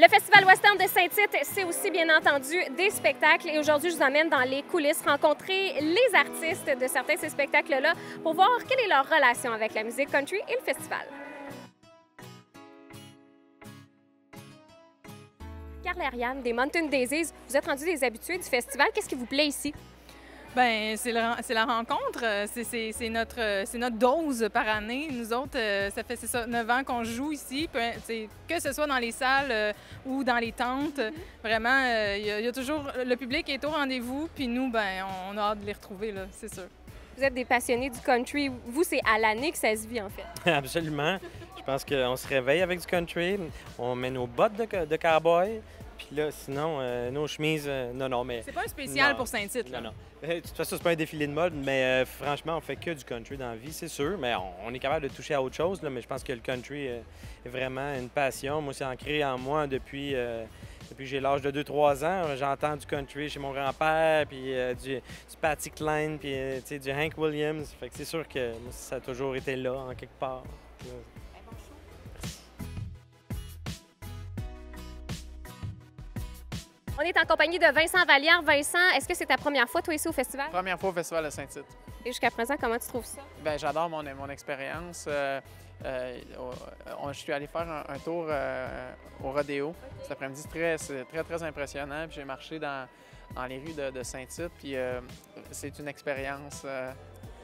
Le Festival Western de Saint-Tite, c'est aussi bien entendu des spectacles. Et aujourd'hui, je vous emmène dans les coulisses rencontrer les artistes de certains de ces spectacles-là pour voir quelle est leur relation avec la musique country et le festival. Carl et Ariane des Mountain Daisies, vous êtes rendus des habitués du festival. Qu'est-ce qui vous plaît ici? Bien, c'est la rencontre, c'est notre dose par année. Nous autres, ça fait 9 ans qu'on joue ici, que ce soit dans les salles ou dans les tentes. Vraiment, il y a toujours, le public est au rendez-vous, puis nous, ben, on a hâte de les retrouver, là, c'est sûr. Vous êtes des passionnés du country. Vous, c'est à l'année que ça se vit, en fait. Absolument. Je pense qu'on se réveille avec du country, on met nos bottes de cowboy. Puis là, sinon, nos chemises, non, mais... C'est pas un spécial non, pour Saint-Tite, là. Non. De toute façon, c'est pas un défilé de mode, mais franchement, on fait que du country dans la vie, c'est sûr. Mais on est capable de toucher à autre chose, là, mais je pense que le country est vraiment une passion. Moi, c'est ancré en moi depuis que j'ai l'âge de 2-3 ans. J'entends du country chez mon grand-père, puis du Patsy Cline, puis du Hank Williams. Fait que c'est sûr que moi, ça a toujours été là, en quelque part. On est en compagnie de Vincent Vallière. Vincent, est-ce que c'est ta première fois, toi, ici au festival? Première fois au Festival de Saint-Tite. Et jusqu'à présent, comment tu trouves ça? Bien, j'adore mon expérience. Je suis allé faire un tour au rodéo cet après-midi. C'est très impressionnant. Puis j'ai marché dans les rues de Saint-Tite. Puis c'est une expérience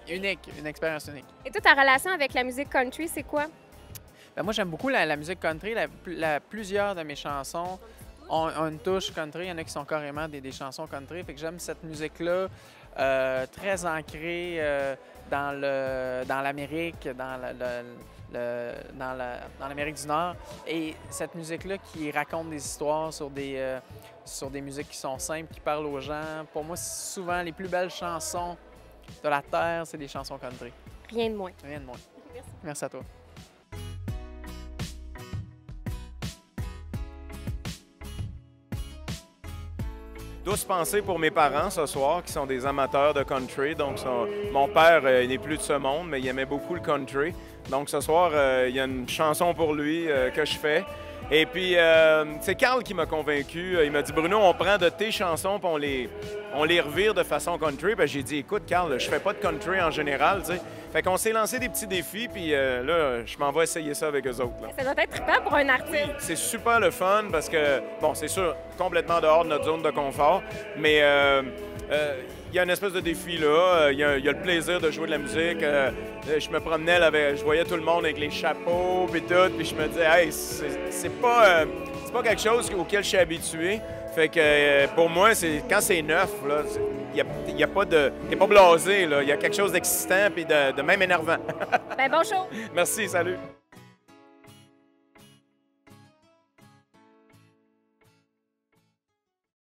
unique, une expérience unique. Et toi, ta relation avec la musique country, c'est quoi? Bien, moi, j'aime beaucoup la musique country. Plusieurs de mes chansons ont une touche country. Il y en a qui sont carrément des chansons country. Fait que j'aime cette musique-là, très ancrée dans l'Amérique, dans l'Amérique du Nord. Et cette musique-là qui raconte des histoires sur des musiques qui sont simples, qui parlent aux gens. Pour moi, souvent, les plus belles chansons de la Terre, c'est des chansons country. Rien de moins. Rien de moins. Merci. Merci à toi. Douce pensée pour mes parents ce soir, qui sont des amateurs de country. Donc, mon père, il n'est plus de ce monde, mais il aimait beaucoup le country. Donc, ce soir, il y a une chanson pour lui que je fais. Et puis, c'est Carl qui m'a convaincu. Il m'a dit, Bruno, on prend de tes chansons et on les revire de façon country. Ben, j'ai dit, écoute, Carl, je fais pas de country en général, tu sais. Fait qu'on s'est lancé des petits défis, puis là, je m'en vais essayer ça avec eux autres. Là. Ça doit être trippant pour un artiste. Oui, c'est super le fun parce que, bon, c'est sûr, complètement dehors de notre zone de confort, mais il y a une espèce de défi là. Il y a le plaisir de jouer de la musique. Je me promenais, je voyais tout le monde avec les chapeaux et tout, puis je me disais, hey, c'est pas quelque chose auquel je suis habitué. Fait que pour moi, quand c'est neuf, là, y a pas de, t'es pas blasé, là. Il y a quelque chose d'excitant et de même énervant. Ben bon show! Merci, salut!